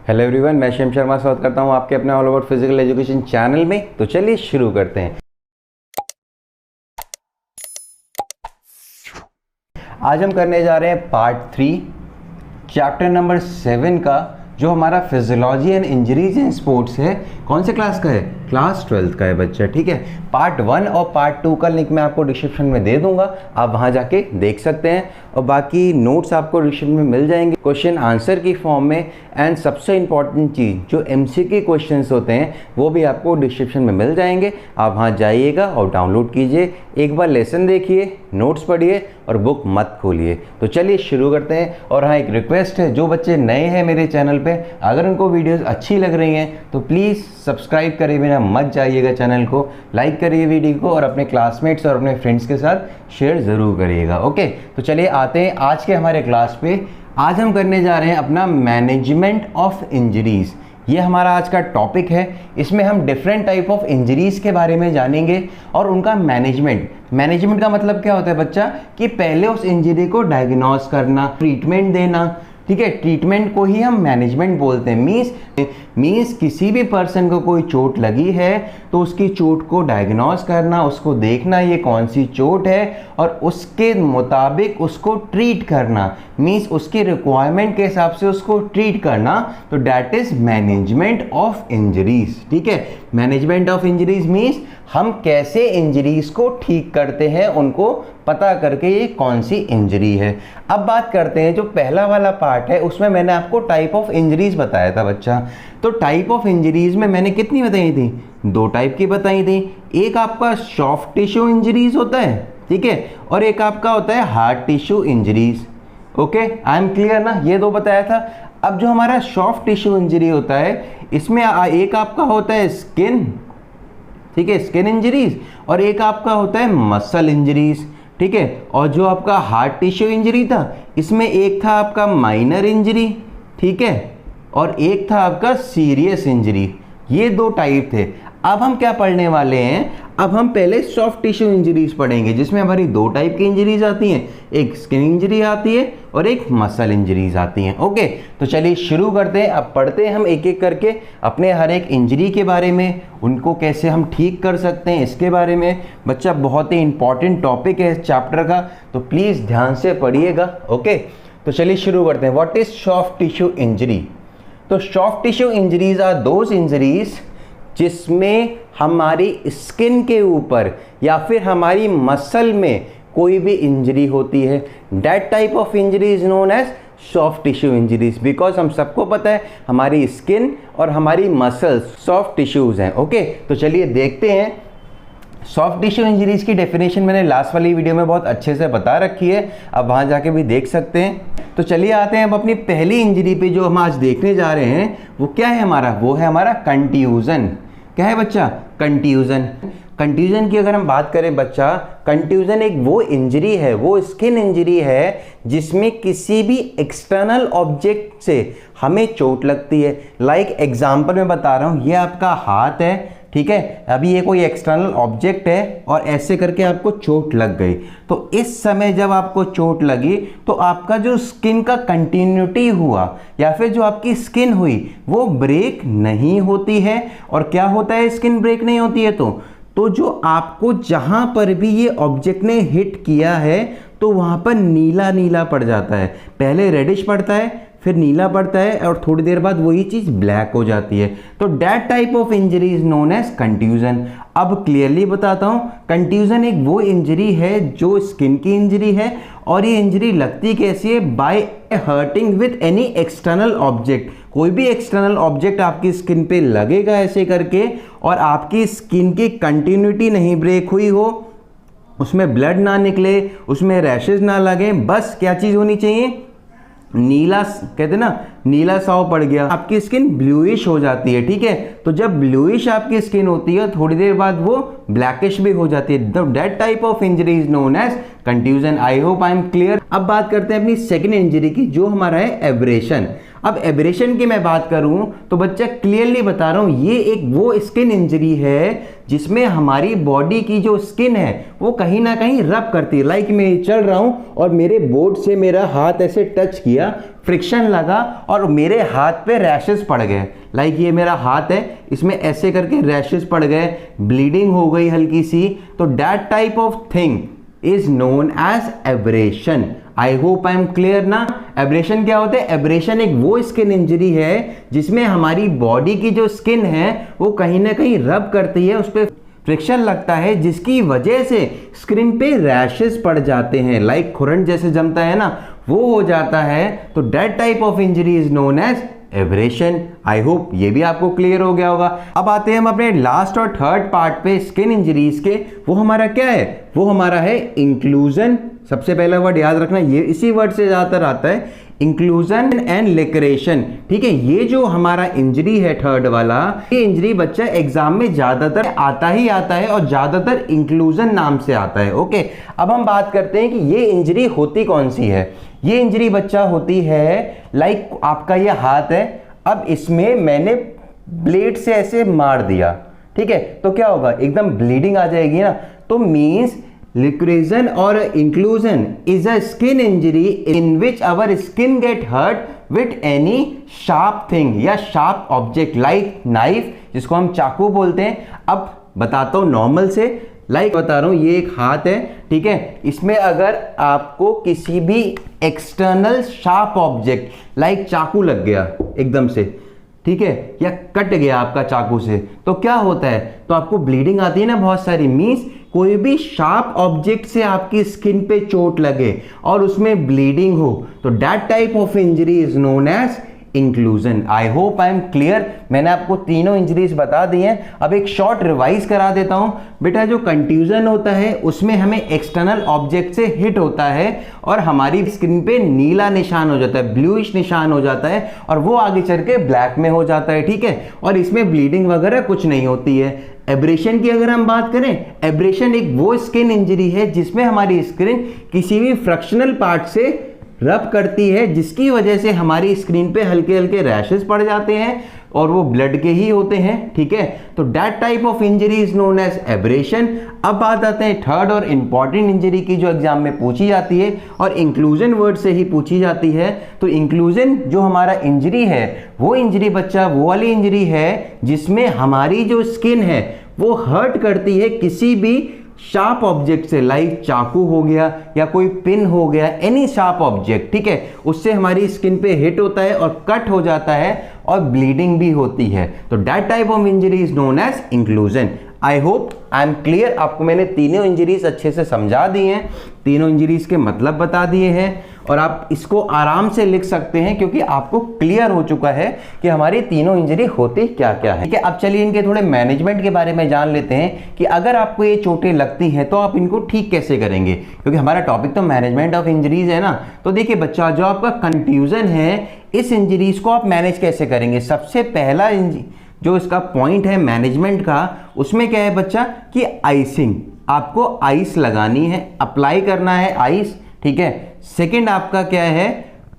Hello everyone, मैं शिम शर्मा स्वागत करता हूं आपके अपने all about physical education channel में। तो चलिए शुरू करते हैं। आज हम करने जा रहे हैं पार्ट 3 चैप्टर नंबर 7 का, जो हमारा physiology and injuries in sports है। कौन से क्लास का है? क्लास 12th का है बच्चा, ठीक है। पार्ट 1 और पार्ट 2 का लिंक मैं आपको डिस्क्रिप्शन में दे दूंगा, आप वहां जाके देख सकते हैं। और बाकी नोट्स आपको डिस्क्रिप्शन में मिल जाएंगे क्वेश्चन आंसर की फॉर्म में। एंड सबसे इंपॉर्टेंट चीज़, जो एमसीक्यू क्वेश्चंस होते हैं वो भी आपको डिस्क्रिप्शन में मिल जाएंगे। आप वहाँ जाइएगा और डाउनलोड कीजिए, एक बार लेसन देखिए, नोट्स पढ़िए और बुक मत खोलिए। तो चलिए शुरू करते हैं। और हाँ, एक रिक्वेस्ट है, जो बच्चे नए हैं मेरे चैनल पे, अगर उनको वीडियोस अच्छी लग रही हैं तो प्लीज़ सब्सक्राइब करे बिना मत जाइएगा चैनल को, लाइक करिए वीडियो को और अपने क्लासमेट्स और अपने फ्रेंड्स के साथ शेयर ज़रूर करिएगा। ओके, तो चलिए आते हैं आज के हमारे क्लास पे। आज हम करने जा रहे हैं अपना मैनेजमेंट ऑफ इंजरीज़। ये हमारा आज का टॉपिक है। इसमें हम डिफरेंट टाइप ऑफ इंजरीज़ के बारे में जानेंगे और उनका मैनेजमेंट का मतलब क्या होता है बच्चा, कि पहले उस इंजरी को डायग्नोस करना, ट्रीटमेंट देना, ठीक है। ट्रीटमेंट को ही हम मैनेजमेंट बोलते हैं। मीन्स किसी भी पर्सन को कोई चोट लगी है तो उसकी चोट को डायग्नोस करना, उसको देखना ये कौन सी चोट है और उसके मुताबिक उसको ट्रीट करना, मीन्स उसकी रिक्वायरमेंट के हिसाब से उसको ट्रीट करना। तो that is management of injuries, ठीक है। मैनेजमेंट ऑफ इंजरीज मीन्स हम कैसे इंजरीज को ठीक करते हैं, उनको पता करके ये कौन सी इंजरी है। अब बात करते हैं, जो पहला वाला पार्ट है उसमें मैंने आपको टाइप ऑफ इंजरीज बताया था बच्चा। तो टाइप ऑफ इंजरीज में मैंने कितनी बताई थी? 2 टाइप की बताई थी। एक आपका सॉफ्ट टिश्यू इंजरीज होता है, ठीक है, और एक आपका होता है hard tissue injuries. Okay, I am clear ना? ये 2 बताया था। अब जो हमारा सॉफ्ट टिश्यू इंजरी होता है, इसमें एक आपका होता है स्किन, ठीक है, स्किन इंजरीज, और एक आपका होता है मसल इंजरीज, ठीक है। और जो आपका हार्ड टिश्यू इंजरी था, इसमें एक था आपका माइनर इंजरी, ठीक है, और एक था आपका सीरियस इंजरी। ये 2 टाइप थे। अब हम क्या पढ़ने वाले हैं? अब हम पहले सॉफ्ट टिश्यू इंजरीज पढ़ेंगे, जिसमें हमारी 2 टाइप की इंजरीज आती हैं, एक स्किन इंजरी आती है और एक मसल इंजरीज आती हैं। ओके, तो चलिए शुरू करते हैं। अब पढ़ते हैं हम एक एक करके अपने हर एक इंजरी के बारे में, उनको कैसे हम ठीक कर सकते हैं इसके बारे में। बच्चा, बहुत ही इंपॉर्टेंट टॉपिक है इस चैप्टर का, तो प्लीज़ ध्यान से पढ़िएगा। ओके, तो चलिए शुरू करते हैं। What is soft tissue injury? तो soft tissue injuries are those injuries जिसमें हमारी स्किन के ऊपर या फिर हमारी मसल में कोई भी इंजरी होती है। That type of injury is known as soft tissue injuries, because हम सबको पता है हमारी स्किन और हमारी मसल्स सॉफ्ट टिश्यूज हैं। ओके, तो चलिए देखते हैं। सॉफ्ट टिश्यू इंजरीज की डेफिनेशन मैंने लास्ट वाली वीडियो में बहुत अच्छे से बता रखी है, अब वहाँ जाके भी देख सकते हैं। तो चलिए आते हैं अब अपनी पहली इंजरी पे, जो हम आज देखने जा रहे हैं। वो क्या है हमारा? वो है हमारा कंट्यूजन। क्या है बच्चा? कंट्यूजन। कंट्यूजन की अगर हम बात करें बच्चा, कंट्यूजन एक वो इंजरी है, वो स्किन इंजरी है जिसमें किसी भी एक्सटर्नल ऑब्जेक्ट से हमें चोट लगती है। लाइक एग्जाम्पल में बता रहा हूँ, ये आपका हाथ है, ठीक है, अभी ये कोई एक्सटर्नल ऑब्जेक्ट है और ऐसे करके आपको चोट लग गई। तो इस समय जब आपको चोट लगी तो आपका जो स्किन का कंटिन्यूटी हुआ या फिर जो आपकी स्किन हुई वो ब्रेक नहीं होती है। और क्या होता है स्किन ब्रेक नहीं होती है तो जो आपको जहां पर भी ये ऑब्जेक्ट ने हिट किया है तो वहां पर नीला नीला पड़ जाता है। पहले रेडिश पड़ता है, फिर नीला पड़ता है और थोड़ी देर बाद वही चीज़ ब्लैक हो जाती है। तो that type of injury is known as contusion. अब क्लियरली बताता हूँ, कंट्यूजन एक वो इंजरी है जो स्किन की इंजरी है और ये इंजरी लगती कैसी है? By hurting with any external object. कोई भी एक्सटर्नल ऑब्जेक्ट आपकी स्किन पे लगेगा ऐसे करके और आपकी स्किन की कंटिन्यूटी नहीं ब्रेक हुई हो, उसमें ब्लड ना निकले, उसमें रैशेज ना लगे, बस क्या चीज़ होनी चाहिए? नीला, कहते ना नीला साव पड़ गया, आपकी स्किन ब्लूइश हो जाती है, ठीक है। तो जब ब्लूइश आपकी स्किन होती है थोड़ी देर बाद वो ब्लैकिश भी हो जाती है। That type of injury is known as contusion. I hope I am clear. अब बात करते हैं अपनी सेकंड इंजरी की, जो हमारा है एब्रेशन। अब एब्रेशन की मैं बात करूं तो बच्चा क्लियरली बता रहा हूं, ये एक वो स्किन इंजरी है जिसमें हमारी बॉडी की जो स्किन है वो कहीं ना कहीं रब करती है। लाइक मैं चल रहा हूं और मेरे बोर्ड से मेरा हाथ ऐसे टच किया, फ्रिक्शन लगा और मेरे हाथ पे रैशेस पड़ गए। लाइक ये मेरा हाथ है, इसमें ऐसे करके रैशेस पड़ गए, ब्लीडिंग हो गई हल्की सी, तो that type of thing is known as abrasion. I hope I am clear ना। एब्रेशन क्या होता है? एब्रेशन एक वो स्किन इंजरी है जिसमें हमारी बॉडी की जो स्किन है वो कहीं ना कहीं रब करती है, उस पर फ्रिक्शन लगता है, जिसकी वजह से स्किन पे रैशेस पड़ जाते हैं। लाइक खुरन जैसे जमता है ना, वो हो जाता है। तो that type of injury is known as abrasion. I hope ये भी आपको क्लियर हो गया होगा। अब आते हैं हम अपने लास्ट और थर्ड पार्ट पे स्किन इंजरीज के। वो हमारा क्या है? वो हमारा है इंक्लूजन। सबसे पहला वर्ड याद रखना, ये इसी वर्ड से ज्यादातर आता है, इंक्लूजन एंड लेक्रेशन। ठीक है, ये जो हमारा इंजरी है थर्ड वाला, ये इंजरी बच्चा एग्जाम में ज्यादातर आता ही आता है और ज्यादातर इंक्लूजन नाम से आता है। ओके, अब हम बात करते हैं कि ये इंजरी होती कौन सी है। ये इंजरी बच्चा होती है लाइक आपका ये हाथ है, अब इसमें मैंने ब्लेड से ऐसे मार दिया, ठीक है, तो क्या होगा? एकदम ब्लीडिंग आ जाएगी ना। तो मीन्स लिक्रेशन और inclusion is a skin injury in which our skin get hurt with any sharp thing या शार्प ऑब्जेक्ट लाइक नाइफ, जिसको हम चाकू बोलते हैं। अब बताता हूं नॉर्मल से, लाइक बता रहा हूं, ये एक हाथ है, ठीक है, इसमें अगर आपको किसी भी एक्सटर्नल शार्प ऑब्जेक्ट लाइक चाकू लग गया एकदम से, ठीक है, या कट गया आपका चाकू से, तो क्या होता है? तो आपको ब्लीडिंग आती है ना बहुत सारी। मीन्स कोई भी शार्प ऑब्जेक्ट से आपकी स्किन पे चोट लगे और उसमें ब्लीडिंग हो, तो that type of injury is known as inclusion. I hope I am clear. मैंने आपको तीनों इंजरीज बता दी हैं। अब एक शॉर्ट रिवाइज करा देता हूं बेटा। जो कंट्यूजन होता है उसमें हमें एक्सटर्नल ऑब्जेक्ट से हिट होता है और हमारी स्किन पे नीला निशान हो जाता है, ब्लूइश निशान हो जाता है, और वो आगे चल के ब्लैक में हो जाता है, ठीक है, और इसमें ब्लीडिंग वगैरह कुछ नहीं होती है। एब्रेशन की अगर हम बात करें, एब्रेशन एक वो स्किन इंजरी है जिसमें हमारी स्किन किसी भी फ्रैक्शनल पार्ट से रब करती है, जिसकी वजह से हमारी स्क्रीन पे हल्के हल्के रैशेस पड़ जाते हैं और वो ब्लड के ही होते हैं, ठीक है। तो that type of injury is known as abrasion. अब बात आते हैं थर्ड और इंपॉर्टेंट इंजरी की जो एग्जाम में पूछी जाती है और इंक्लूजन वर्ड से ही पूछी जाती है। तो इंक्लूजन जो हमारा इंजरी है, वो इंजरी बच्चा वो वाली इंजरी है जिसमें हमारी जो स्किन है वो हर्ट करती है किसी भी शार्प ऑब्जेक्ट से, लाइक चाकू हो गया या कोई पिन हो गया, एनी शार्प ऑब्जेक्ट, ठीक है, उससे हमारी स्किन पे हिट होता है और कट हो जाता है और ब्लीडिंग भी होती है। तो that type of injury is known as inclusion. I hope I am clear. आपको मैंने तीनों इंजरीज अच्छे से समझा दी हैं, तीनों इंजरीज के मतलब बता दिए हैं और आप इसको आराम से लिख सकते हैं क्योंकि आपको क्लियर हो चुका है कि हमारी तीनों इंजरी होती क्या क्या है। ठीक है, अब चलिए इनके थोड़े मैनेजमेंट के बारे में जान लेते हैं कि अगर आपको ये चोटें लगती हैं तो आप इनको ठीक कैसे करेंगे, क्योंकि हमारा टॉपिक तो मैनेजमेंट ऑफ इंजरीज है ना। तो देखिए बच्चा, जो आपका कंफ्यूजन है, इस इंजरीज को आप मैनेज कैसे करेंगे? सबसे पहला जो इसका पॉइंट है मैनेजमेंट का, उसमें क्या है बच्चा कि आइसिंग, आपको आइस लगानी है, अप्लाई करना है आइस, ठीक है। सेकंड आपका क्या है,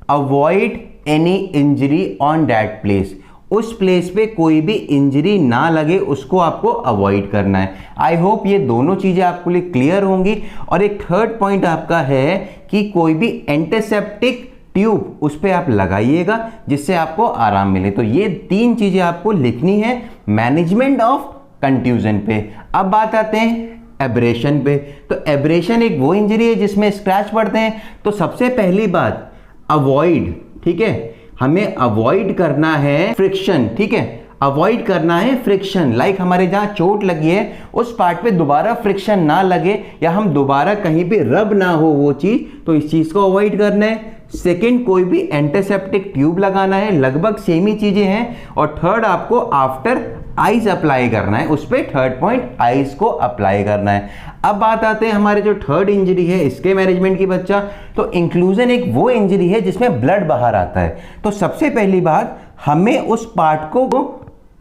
avoid any injury on that place, उस प्लेस पे कोई भी इंजरी ना लगे उसको आपको अवॉइड करना है। आई होप ये दोनों चीजें आपके लिए क्लियर होंगी। और एक थर्ड पॉइंट आपका है कि कोई भी एंटीसेप्टिक ट्यूब उस पर आप लगाइएगा जिससे आपको आराम मिले। तो ये तीन चीजें आपको लिखनी है मैनेजमेंट ऑफ कंट्यूजन पे। अब बात आते हैं एब्रेशन पे। तो एब्रेशन एक वो इंजरी है जिसमें स्क्रैच पड़ते हैं। तो सबसे पहली बात अवॉइड, ठीक है, हमें अवॉइड करना है फ्रिक्शन, ठीक है, अवॉइड करना है फ्रिक्शन। लाइक हमारे जहां चोट लगी है उस पार्ट पे दोबारा फ्रिक्शन ना लगे या हम दोबारा कहीं पे रब ना हो वो चीज, तो इस चीज को अवॉइड करना है। सेकंड, कोई भी एंटीसेप्टिक ट्यूब लगाना है, लगभग सेम ही चीजें हैं। और थर्ड, आपको आफ्टर आइस अप्लाई करना है, उस पर थर्ड पॉइंट आइस को अप्लाई करना है। अब बात आते हैं हमारे जो थर्ड इंजरी है इसके मैनेजमेंट की बच्चा। तो इंक्लूजन एक वो इंजरी है जिसमें ब्लड बाहर आता है। तो सबसे पहली बात, हमें उस पार्ट को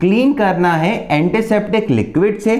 क्लीन करना है एंटीसेप्टिक लिक्विड से।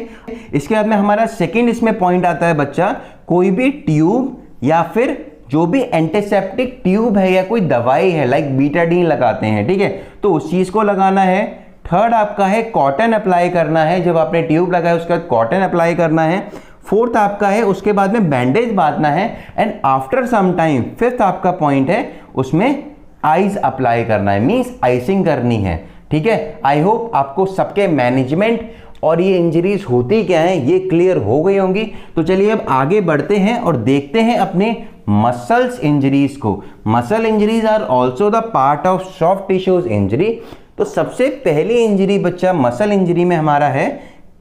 इसके बाद में हमारा सेकंड इसमें पॉइंट आता है बच्चा, कोई भी ट्यूब या फिर जो भी एंटीसेप्टिक ट्यूब है या कोई दवाई है लाइक बीटाडीन लगाते हैं, ठीक है, तो उस चीज को लगाना है। थर्ड आपका है कॉटन अप्लाई करना है, जब आपने ट्यूब लगाया उसके बाद कॉटन अप्लाई करना है। फोर्थ आपका है उसके बाद में बैंडेज बांधना है and after some time fifth आपका पॉइंट है उसमें आइस अप्लाई करना है, मींस आइसिंग करनी है, ठीक है। आई होप आपको सबके मैनेजमेंट और ये इंजरीज होती क्या है ये क्लियर हो गई होंगी। तो चलिए अब आगे बढ़ते हैं और देखते हैं अपने मसल्स इंजरीज को। Muscle injuries are also the part of soft tissues injury. तो सबसे पहली इंजरी बच्चा मसल इंजरी में हमारा है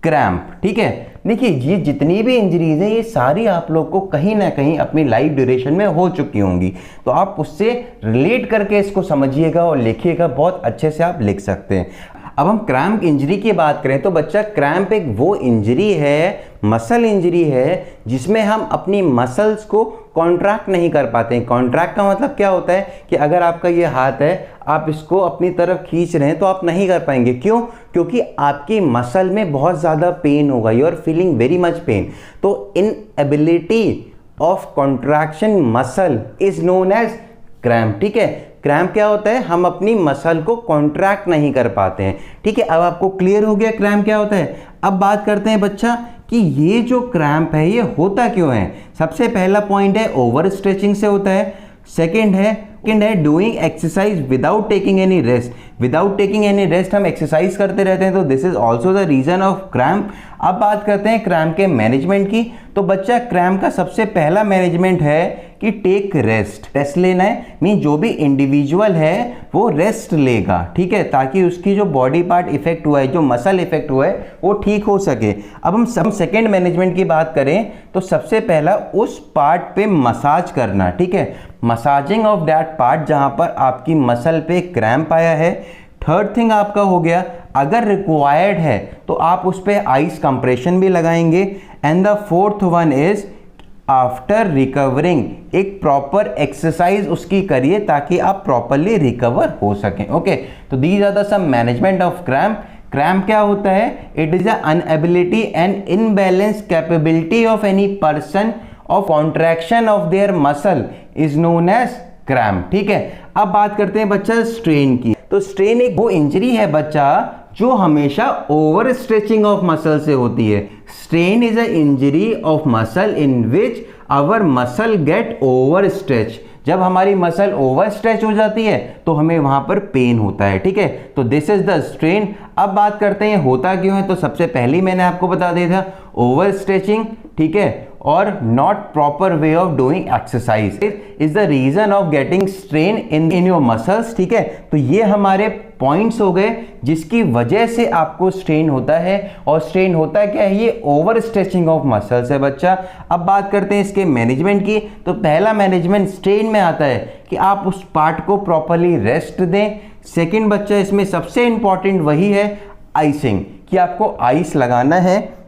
क्रैम्प, ठीक है। देखिए ये जितनी भी इंजरीज हैं ये सारी आप लोग को कहीं ना कहीं अपनी लाइफ ड्यूरेशन में हो चुकी होंगी, तो आप उससे रिलेट करके इसको समझिएगा और लिखिएगा, बहुत अच्छे से आप लिख सकते हैं। अब हम क्रैम्प इंजरी की बात करें तो बच्चा क्रैम्प एक वो इंजरी है, मसल इंजरी है, जिसमें हम अपनी मसल्स को कॉन्ट्रैक्ट नहीं कर पाते हैं। कॉन्ट्रैक्ट का मतलब क्या होता है कि अगर आपका ये हाथ है, आप इसको अपनी तरफ खींच रहे हैं तो आप नहीं कर पाएंगे। क्यों? क्योंकि आपकी मसल में बहुत ज़्यादा पेन होगा, you are feeling very much pain. तो inability of contraction muscle is known as cramp, ठीक है। क्रैम्प क्या होता है? हम अपनी मसल को कॉन्ट्रैक्ट नहीं कर पाते हैं, ठीक है। अब आपको क्लियर हो गया क्रैम्प क्या होता है। अब बात करते हैं बच्चा कि ये जो क्रैम्प है ये होता क्यों है। सबसे पहला पॉइंट है ओवर स्ट्रेचिंग से होता है। सेकंड है doing exercise without taking any rest. Without taking any rest हम एक्सरसाइज करते रहते हैं, तो this is also the reason of cramp. अब बात करते हैं क्रैम्प के मैनेजमेंट की। तो बच्चा क्रैम्प का सबसे पहला मैनेजमेंट है कि टेक रेस्ट लेना है, मीन जो भी इंडिविजुअल है वो रेस्ट लेगा, ठीक है, ताकि उसकी जो बॉडी पार्ट इफेक्ट हुआ है, जो मसल इफेक्ट हुआ है वो ठीक हो सके। अब हम सेकेंड मैनेजमेंट की बात करें तो सबसे पहला उस पार्ट पे मसाज करना, ठीक है, मसाजिंग ऑफ दैट पार्ट जहां पर आपकी मसल पे क्रैम्प आया है। थर्ड थिंग आपका हो गया, अगर रिक्वायर्ड है तो आप उस पर आइस कंप्रेशन भी लगाएंगे। And the fourth one is after recovering एक प्रॉपर एक्सरसाइज उसकी करिए ताकि आप प्रॉपरली रिकवर हो सकें। ओके, तो these are the some management of cramp. Cramp क्या होता है? It is unability and imbalance capability of any person of contraction of their muscle is known as cramp, ठीक है। अब बात करते हैं बच्चा स्ट्रेन की। तो स्ट्रेन एक वो इंजरी है बच्चा जो हमेशा ओवर स्ट्रेचिंग ऑफ मसल से होती है। Strain is a injury of muscle in which our muscle get over stretch. जब हमारी मसल ओवर स्ट्रेच हो जाती है तो हमें वहां पर पेन होता है, ठीक है। तो दिस इज द स्ट्रेन। अब बात करते हैं होता क्यों है। तो सबसे पहले मैंने आपको बता दिया था ओवर स्ट्रेचिंग, ठीक है, और not proper way of doing exercise is the reason of getting strain in your muscles, ठीक है। तो ये हमारे पॉइंट्स हो गए जिसकी वजह से आपको स्ट्रेन होता है। और स्ट्रेन होता क्या है? ये ओवर स्ट्रेचिंग ऑफ मसल्स है बच्चा। अब बात करते हैं इसके मैनेजमेंट की। तो पहला मैनेजमेंट स्ट्रेन में आता है कि आप उस पार्ट को प्रॉपरली रेस्ट दें। सेकंड बच्चा इसमें सबसे इंपॉर्टेंट वही है आइसिंग, कि आपको आइस लगाना है।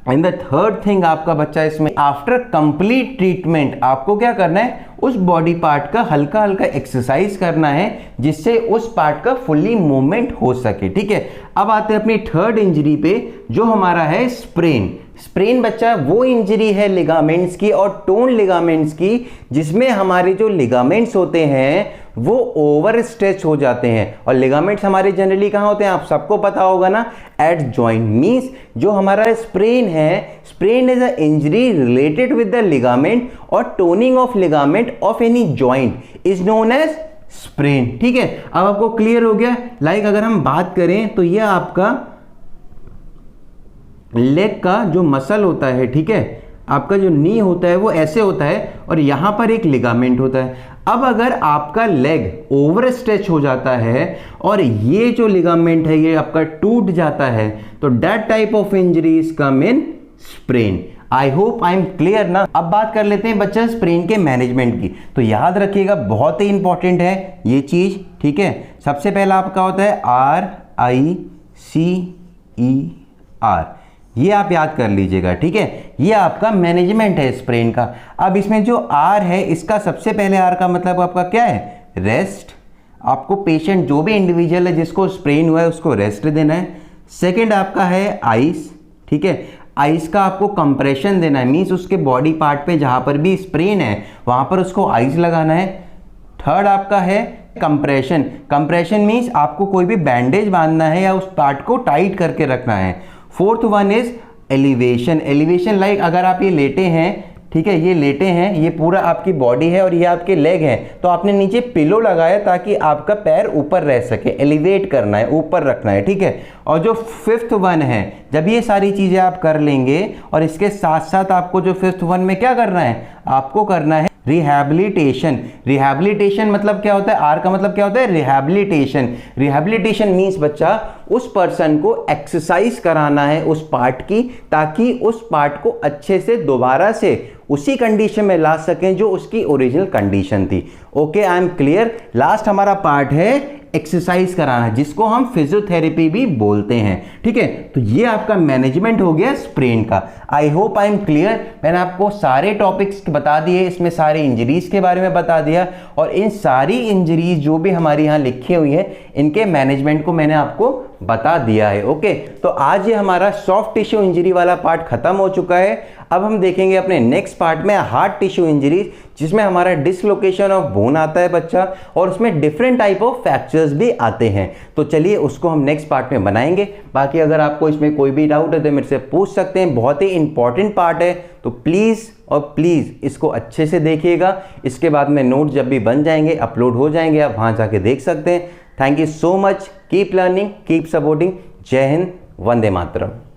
एंड द थर्ड थिंग आपका बच्चा इसमें आफ्टर कंप्लीट ट्रीटमेंट आपको क्या करना है? उस बॉडी पार्ट का हल्का हल्का एक्सरसाइज करना है जिससे उस पार्ट का फुल्ली मूवमेंट हो सके, ठीक है। अब आते हैं अपनी थर्ड इंजरी पे जो हमारा है स्प्रेन। स्प्रेन बच्चा वो इंजरी है लिगामेंट्स की और टोन लिगामेंट्स की जिसमें हमारे जो लिगामेंट्स होते हैं वो ओवर स्ट्रेच हो जाते हैं। और लिगामेंट्स हमारे जनरली कहाँ होते हैं? आप सबको पता होगा ना, एट जॉइंट। मींस जो हमारा स्प्रेन है, sprain is a injury related with the ligament और toning of ligament of any joint is known as sprain, ठीक है। अब आपको क्लियर हो गया। लाइक अगर हम बात करें तो यह आपका लेग का जो मसल होता है, ठीक है, आपका जो नी होता है वो ऐसे होता है और यहां पर एक लिगामेंट होता है। अब अगर आपका लेग ओवर स्ट्रेच हो जाता है और ये जो लिगामेंट है ये आपका टूट जाता है तो that type of injuries come in sprain. I hope I am clear ना। अब बात कर लेते हैं बच्चा स्प्रेन के मैनेजमेंट की। तो याद रखिएगा बहुत ही इंपॉर्टेंट है ये चीज, ठीक है। सबसे पहला आपका होता है RICER, ये आप याद कर लीजिएगा, ठीक है। ये आपका मैनेजमेंट है स्प्रेन का। अब इसमें जो R है इसका सबसे पहले R का मतलब आपका क्या है? रेस्ट। आपको पेशेंट जो भी इंडिविजुअल है जिसको स्प्रेन हुआ है उसको रेस्ट देना है। सेकंड आपका है आइस, ठीक है। आइस का आपको कंप्रेशन देना है, मीन्स उसके बॉडी पार्ट पे जहाँ पर भी स्प्रेन है वहाँ पर उसको आइस लगाना है। थर्ड आपका है कंप्रेशन। कंप्रेशन मीन्स आपको कोई भी बैंडेज बांधना है या उस पार्ट को टाइट करके रखना है। Fourth one is elevation. Elevation like अगर आप ये लेटे हैं, ठीक है, ये लेटे हैं, ये पूरा आपकी बॉडी है और ये आपके लेग है, तो आपने नीचे पिलो लगाया ताकि आपका पैर ऊपर रह सके, एलिवेट करना है, ऊपर रखना है, ठीक है। और जो फिफ्थ वन है, जब ये सारी चीज़ें आप कर लेंगे और इसके साथ साथ आपको जो फिफ्थ वन में क्या करना है, आपको करना है रिहैबिलिटेशन। रिहैबिलिटेशन मतलब क्या होता है, आर का मतलब क्या होता है, रिहैबिलिटेशन। रिहैबिलिटेशन मीन्स बच्चा उस पर्सन को एक्सरसाइज कराना है उस पार्ट की, ताकि उस पार्ट को अच्छे से दोबारा से उसी कंडीशन में ला सकें जो उसकी ओरिजिनल कंडीशन थी। Okay, I am clear. Last हमारा पार्ट है एक्सरसाइज कराना, जिसको हम फिजियोथेरेपी भी बोलते हैं, ठीक है। तो ये आपका मैनेजमेंट हो गया स्प्रेन का। आई होप आई एम क्लियर। मैंने आपको सारे टॉपिक्स बता दिए, इसमें सारे इंजरीज के बारे में बता दिया, और इन सारी इंजरीज जो भी हमारी यहाँ लिखी हुई है इनके मैनेजमेंट को मैंने आपको बता दिया है। ओके, तो आज ये हमारा सॉफ्ट टिश्यू इंजरी वाला पार्ट खत्म हो चुका है। अब हम देखेंगे अपने नेक्स्ट पार्ट में हार्ड टिश्यू इंजरीज, जिसमें हमारा डिसलोकेशन ऑफ बोन आता है बच्चा, और उसमें डिफरेंट टाइप ऑफ फ्रैक्चर्स भी आते हैं। तो चलिए उसको हम नेक्स्ट पार्ट में बनाएंगे। बाकी अगर आपको इसमें कोई भी डाउट है तो मेरे से पूछ सकते हैं, बहुत ही इंपॉर्टेंट पार्ट है, तो प्लीज़ और प्लीज़ इसको अच्छे से देखिएगा। इसके बाद में नोट जब भी बन जाएंगे, अपलोड हो जाएंगे, आप वहाँ जाके देख सकते हैं। Thank you so much, keep learning, keep supporting. जय हिंद, वंदे मातरम।